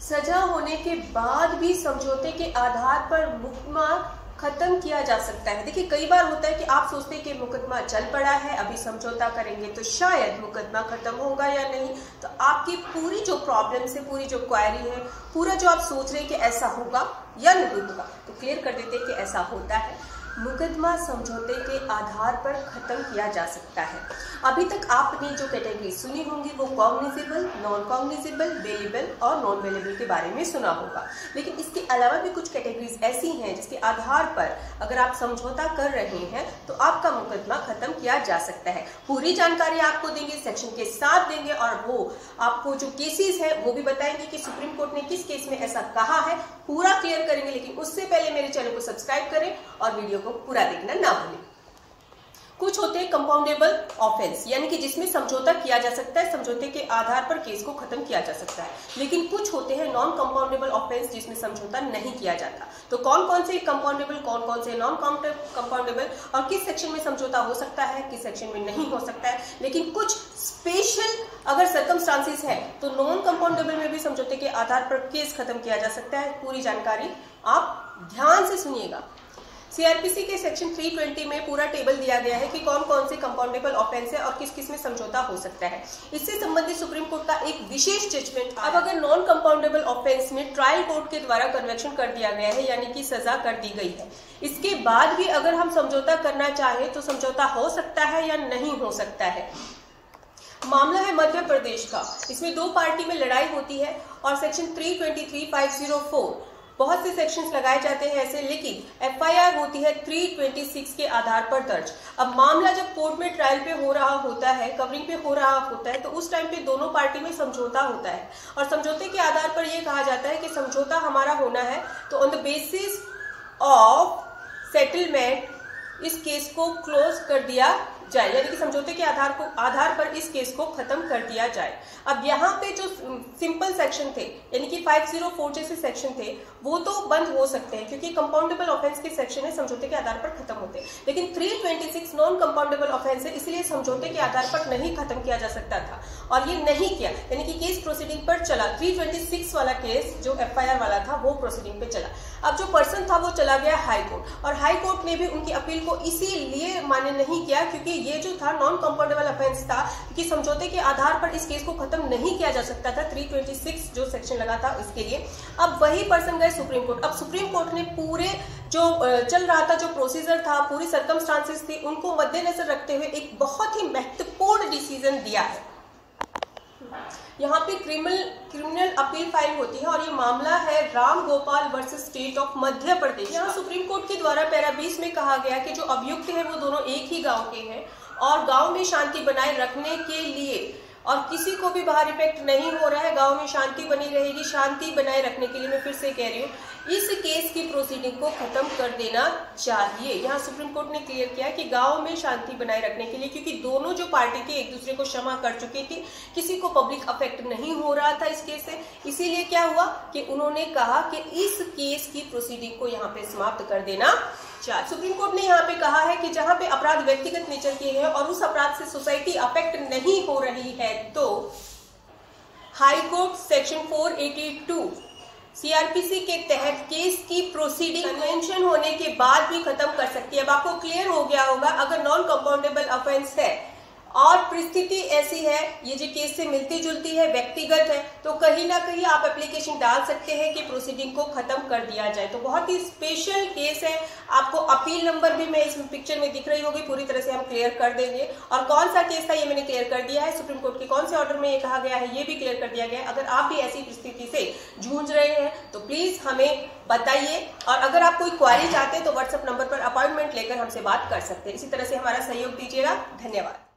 सजा होने के बाद भी समझौते के आधार पर मुकदमा खत्म किया जा सकता है। देखिए, कई बार होता है कि आप सोचते हैं कि मुकदमा चल पड़ा है, अभी समझौता करेंगे तो शायद मुकदमा खत्म होगा या नहीं। तो आपकी पूरी जो प्रॉब्लम है, पूरी जो क्वेरी है, पूरा जो आप सोच रहे हैं कि ऐसा होगा या नहीं होगा, तो क्लियर कर देते हैं कि ऐसा होता है। मुकदमा समझौते के आधार पर खत्म किया जा सकता है। अभी तक आपने जो कैटेगरी सुनी होंगी वो कॉग्निजेबल, नॉन कॉग्निजेबल, बेलेबल और नॉन बेलेबल के बारे में सुना होगा। लेकिन इसके अलावा भी कुछ कैटेगरीज ऐसी हैं जिसके आधार पर अगर आप समझौता कर रहे हैं तो आपका मुकदमा खत्म किया जा सकता है। पूरी जानकारी आपको देंगे, सेक्शन के साथ देंगे, और वो आपको जो केसेस है वो भी बताएंगे कि सुप्रीम कोर्ट ने किस केस में ऐसा कहा है, पूरा क्लियर करेंगे। लेकिन उससे पहले मेरे चैनल को सब्सक्राइब करें और वीडियो को पूरा देखना ना भूलें। कुछ होते हैं कंपाउंडेबल ऑफेंस, यानी कि जिसमें समझौता किया जा सकता है, समझौते के आधार पर केस को खत्म किया जा सकता है। लेकिन कुछ होते हैं नॉन कंपाउंडेबल ऑफेंस जिसमें समझौता नहीं किया जाता। तो कौन कौन से कंपाउंडेबल, कौन कौन से नॉन कंपाउंडेबल, और किस सेक्शन में समझौता हो सकता है, किस सेक्शन में नहीं हो सकता है। लेकिन कुछ स्पेशल अगर सर्कमस्टांसेस है तो नॉन कंपाउंडेबल में भी समझौते के आधार पर केस खत्म किया जा सकता है। पूरी जानकारी आप ध्यान से सुनिएगा। सीआरपीसी के सेक्शन 320 में पूरा टेबल दिया गया है कि कौन कौन से कंपाउंडेबल ऑफेंस है और किस किस में समझौता हो सकता है। इससे संबंधित सुप्रीम कोर्ट का एक विशेष जजमेंट। अब अगर नॉन कंपाउंडेबल ऑफेंस में ट्रायल कोर्ट के द्वारा कन्वेक्शन कर दिया गया है, यानी कि सजा कर दी गई है, इसके बाद भी अगर हम समझौता करना चाहें तो समझौता हो सकता है या नहीं हो सकता है। मामला है मध्य प्रदेश का। इसमें दो पार्टी में लड़ाई होती है और सेक्शन 323/504 बहुत से सेक्शंस लगाए जाते हैं ऐसे, लेकिन एफआईआर होती है 326 के आधार पर दर्ज। अब मामला जब कोर्ट में ट्रायल पे हो रहा होता है, कवरिंग पे हो रहा होता है, तो उस टाइम पे दोनों पार्टी में समझौता होता है और समझौते के आधार पर यह कहा जाता है कि समझौता हमारा होना है तो on the basis of settlement इस केस को क्लोज कर दिया जाए, यानी कि समझौते के आधार पर इस केस को खत्म कर दिया जाए। अब यहाँ पे जो सिंपल सेक्शन थे, यानी कि 504 जैसे सेक्शन थे, वो तो बंद हो सकते हैं क्योंकि कंपाउंडेबल ऑफेंस के सेक्शन है, समझौते के आधार पर खत्म होते हैं। लेकिन 326 नॉन कंपाउंडेबल ऑफेंस है, इसलिए समझौते के आधार पर नहीं खत्म किया जा सकता था और ये नहीं किया, यानी कि केस प्रोसीडिंग पर चला। 326 वाला केस जो एफआईआर वाला था वो प्रोसीडिंग पे चला। अब जो पर्सन था वो चला गया हाई कोर्ट, और हाई कोर्ट ने भी उनकी अपील को इसीलिए मान्य नहीं किया क्योंकि ये जो था नॉन कंपाउंडेबल ऑफेंस था, कि समझौते के आधार पर इस केस को खत्म नहीं किया जा सकता था। 326 जो सेक्शन लगा था इसके लिए। अब वही पर्सन गए सुप्रीम कोर्ट। अब सुप्रीम कोर्ट ने पूरे जो चल रहा था, जो प्रोसीजर था, पूरी सर्कमस्टांसेस थी, उनको मद्देनजर रखते हुए एक बहुत ही महत्वपूर्ण डिसीजन दिया है। यहाँ पे क्रिमिनल अपील फाइल होती है और ये मामला है Ram Gopal versus state of Madhya Pradesh. यहाँ सुप्रीम कोर्ट के द्वारा पैरा 20 में कहा गया कि जो अभियुक्त है वो दोनों एक ही गांव के हैं और गांव में शांति बनाए रखने के लिए, और किसी को भी बाहर इफेक्ट नहीं हो रहा है, गांव में शांति बनी रहेगी, शांति बनाए रखने के लिए मैं फिर से कह रही हूँ, इस केस की प्रोसीडिंग को खत्म कर देना चाहिए। यहाँ सुप्रीम कोर्ट ने क्लियर किया कि गांव में शांति बनाए रखने के लिए, क्योंकि दोनों जो पार्टी थी एक दूसरे को क्षमा कर चुकी थी, किसी को पब्लिक अफेक्ट नहीं हो रहा था इस केस से, इसीलिए क्या हुआ कि उन्होंने कहा कि इस केस की प्रोसीडिंग को यहाँ पे समाप्त कर देना चाहिए। सुप्रीम कोर्ट ने यहाँ पे कहा है कि जहां पे अपराध व्यक्तिगत नेचर के हैं और उस अपराध से सोसाइटी अफेक्ट नहीं हो रही है तो हाई कोर्ट सेक्शन 482 सीआरपीसी के तहत केस की प्रोसीडिंग कन्वेंशन होने के बाद भी खत्म कर सकती है। अब आपको क्लियर हो गया होगा, अगर नॉन कंपाउंडेबल ऑफेंस है और परिस्थिति ऐसी है, ये जो केस से मिलती जुलती है, व्यक्तिगत है, तो कहीं ना कहीं आप एप्लीकेशन डाल सकते हैं कि प्रोसीडिंग को खत्म कर दिया जाए। तो बहुत ही स्पेशल केस है। आपको अपील नंबर भी मैं इस पिक्चर में दिख रही होगी, पूरी तरह से हम क्लियर कर देंगे। और कौन सा केस था ये मैंने क्लियर कर दिया है, सुप्रीम कोर्ट के कौन से ऑर्डर में ये कहा गया है ये भी क्लियर कर दिया गया है। अगर आप भी ऐसी स्थिति से जूझ रहे हैं तो प्लीज हमें बताइए, और अगर आप कोई क्वेरी चाहते हैं तो व्हाट्सएप नंबर पर अपॉइंटमेंट लेकर हमसे बात कर सकते हैं। इसी तरह से हमारा सहयोग दीजिएगा। धन्यवाद।